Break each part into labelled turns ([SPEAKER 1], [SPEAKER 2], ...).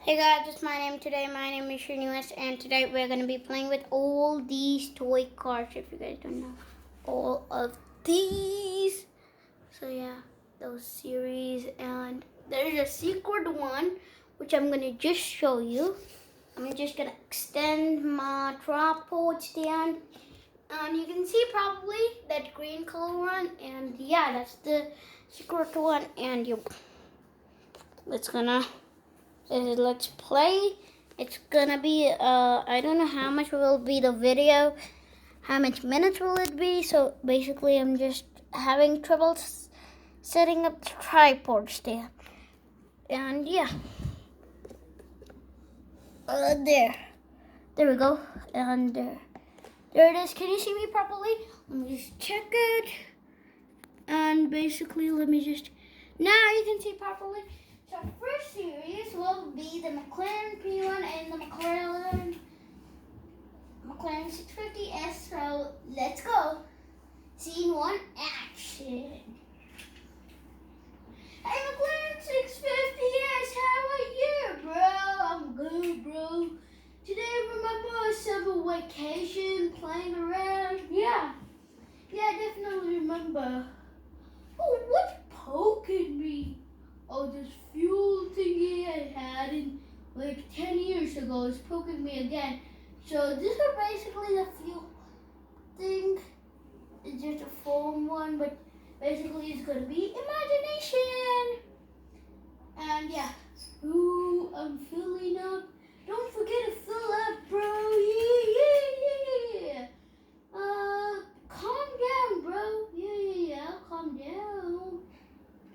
[SPEAKER 1] Hey guys, it's my name today. My name is Srinivas, and today we're gonna be playing with all these toy cars. If you guys don't know, all of these. So yeah, those series, and there's a secret one which I'm gonna just show you. I'm just gonna extend my tripod stand, and you can see probably that green color one, and yeah, that's the secret one. And you, let's play. It's gonna be I don't know how much will be the video, how much minutes will it be. So basically I'm just having trouble setting up the tripod stand, and yeah, there we go, and there it is. Can you see me properly? Let me just check it, and basically let me just, now you can see properly. So first series will be the McLaren P1 and the McLaren 650S. So let's go. Scene 1, action. Hey McLaren 650S, how are you, bro? I'm good, bro. Today remember a summer vacation, playing around. Yeah, I definitely remember. Oh, what's poking me? Oh, this fuel thingy I had in like 10 years ago is poking me again. So this is basically the fuel thing. It's just a foam one, but basically it's gonna be imagination. And yeah, ooh, I'm filling up. Don't forget to fill up, bro. Yeah. Calm down, bro. Yeah. I'll calm down.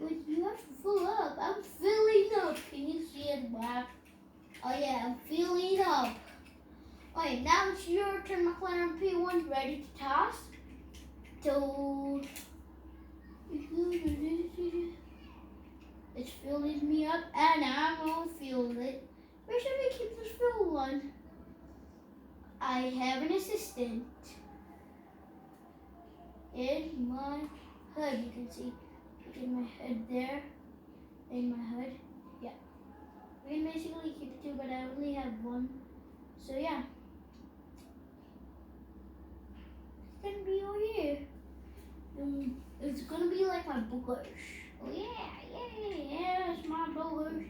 [SPEAKER 1] But you have to fill up. I'm filling up. Can you see it, Black? Oh yeah, I'm filling up. Okay, now it's your turn, McLaren P1. Ready to toss? So it's filling me up, and I'm gonna fill it. Where should we keep this full one? I have an assistant in my hood. You can see in my hood there. In my hood, yeah. We can basically keep two, but I only have one. So yeah, it's gonna be over here. It's gonna be like my boogers. Oh yeah, it's my boogers.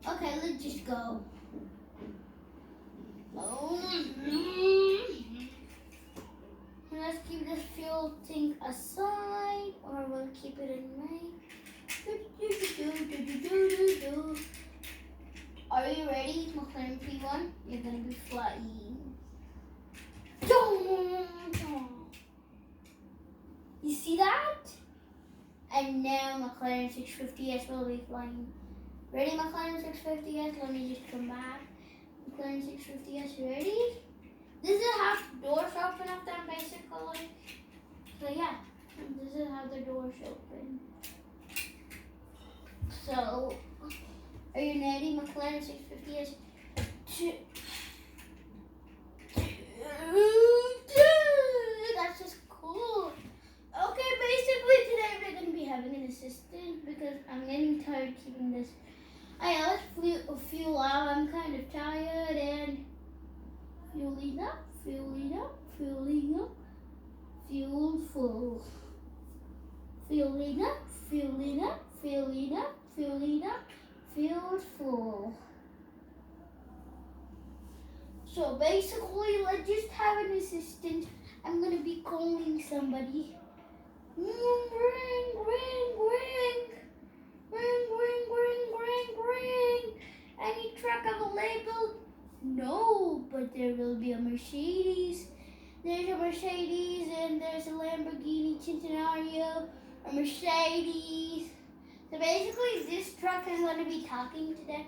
[SPEAKER 1] Okay, let's just go. Let's keep this fuel tank aside, or we'll keep it in May. Are you ready, McLaren P1? You're gonna be flying. You see that? And now McLaren 650S will be flying. Ready, McLaren 650S? Let me just come back. McLaren 650S, ready? This is how doors open up then, basically. So yeah, this is how the doors open. So, are you ready, McLaren 650S? That's just cool. Okay, basically today we're going to be having an assistant because I'm getting tired keeping this. Let's fuel out. I'm kind of tired, and fueling up, fuel full. Fueling up, fuel full. So basically, let's just have an assistant. I'm gonna be calling somebody. Ring. Any truck available? No, but there will be a Mercedes. There's a Mercedes, and there's a Lamborghini Centenario, a Mercedes. So basically, this truck is going to be talking today.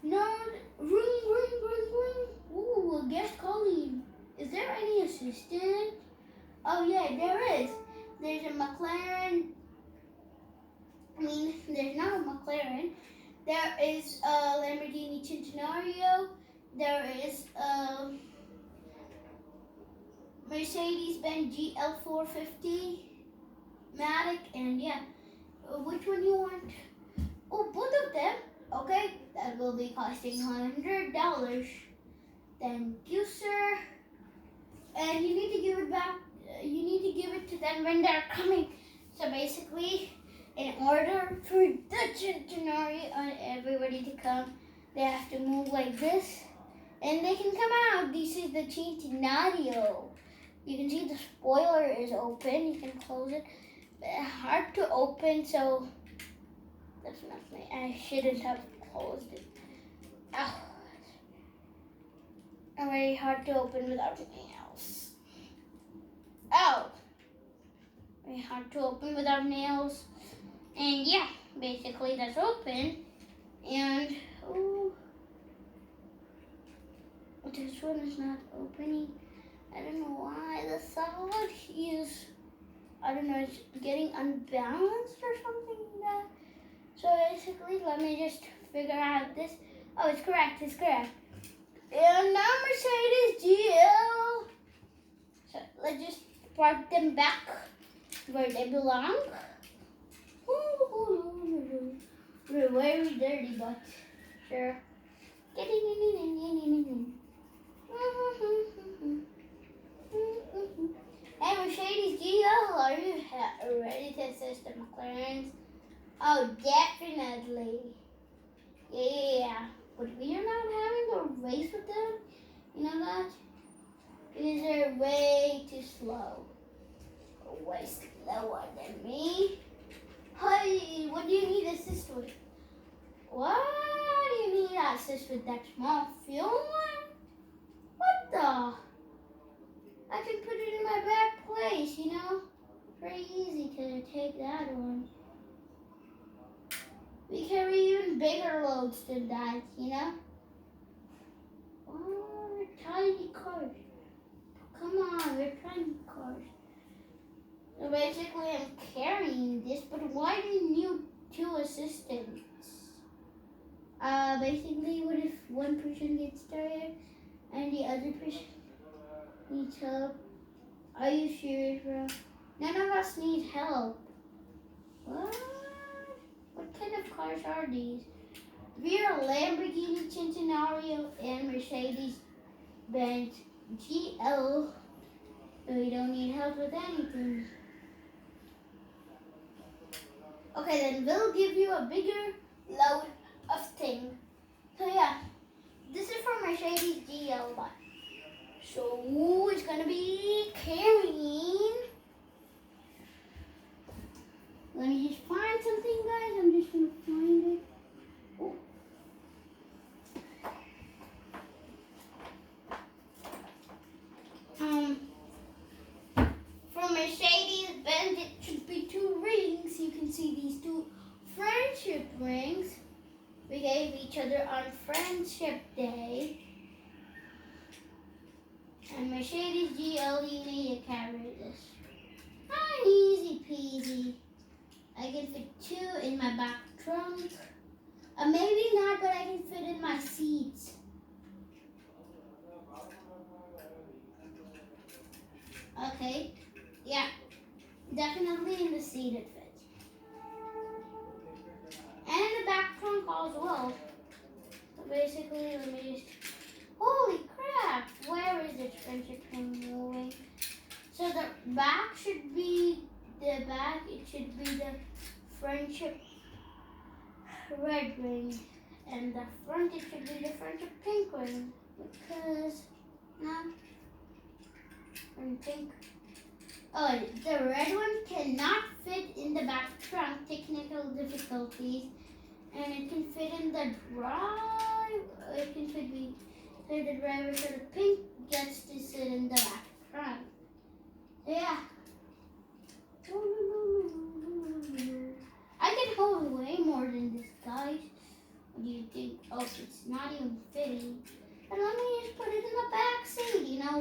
[SPEAKER 1] No, ring. Ooh, a guest calling. Is there any assistant? Oh yeah, there is. There's a McLaren. There's not a McLaren. There is a Lamborghini Centenario. There is a Mercedes-Benz GL450 Matic, and yeah. Which one you want? Oh, both of them. Okay, that will will be costing $100. Thank you, sir. And you need to give it back. You need to give it to them when they're coming. So basically, in order for the centenary and everybody to come, they have to move like this, and they can come out. This is the centenario. You can see the spoiler is open. You can close it. Hard to open, so definitely I shouldn't have closed it. Ow. Very hard to open without nails. Ow. Very hard to open without nails. And yeah, basically that's open. And oh, this one is not opening. I don't know why. The solid is, I don't know, it's getting unbalanced or something like that. So basically, let me just figure out this. Oh, it's correct, it's correct. And now Mercedes GL. So let's just park them back where they belong. We're very dirty, but sure. Hey, Mercedes GL, are you ready to assist the McLarens? Oh, definitely. Yeah. But we are not having a race with them. You know that? Because they're way too slow. Way slower than me. Hey, what do you need assist with? What do you need assist with that small fuel one? What the? I can put it in my back place, you know? Very easy to take that one. We carry even bigger loads than that, you know? Oh, we're tiny cars. Come on, we're tiny cars. So basically, I'm carrying this, but why do you need two assistants? Basically, what if one person gets tired and the other person needs help? Are you serious, bro? None of us need help. What? What kind of cars are these? We are Lamborghini Centenario and Mercedes-Benz GL. So we don't need help with anything. Okay, then we'll give you a bigger load of thing. So yeah, this is for Mercedes GL one. So it's gonna be carrying. Let me just find something, guys. I'm just gonna find it. Oh. For Mercedes-Benz, it should be 2 rings. You can see these 2 friendship rings we gave each other on Friendship Day. And Mercedes GL, you need to carry this. Easy peasy. I can fit 2 in my back trunk. Maybe not, but I can fit in my seats. Okay. Yeah. Definitely in the seat it fits. And in the back trunk as well. So basically, let me just... Holy crap! Where is this friendship ring moving? So the back should be the back. It should be the friendship red ring, and the front it should be the friendship pink ring because and pink. Oh, the red one cannot fit in the back trunk. Technical difficulties, and it can fit in the drive. It can fit the driver, so the pink gets to sit in the back trunk. Yeah. I can hold way more than this, guys. What do you think? Oh, it's not even fitting. And let me just put it in the back seat, you know.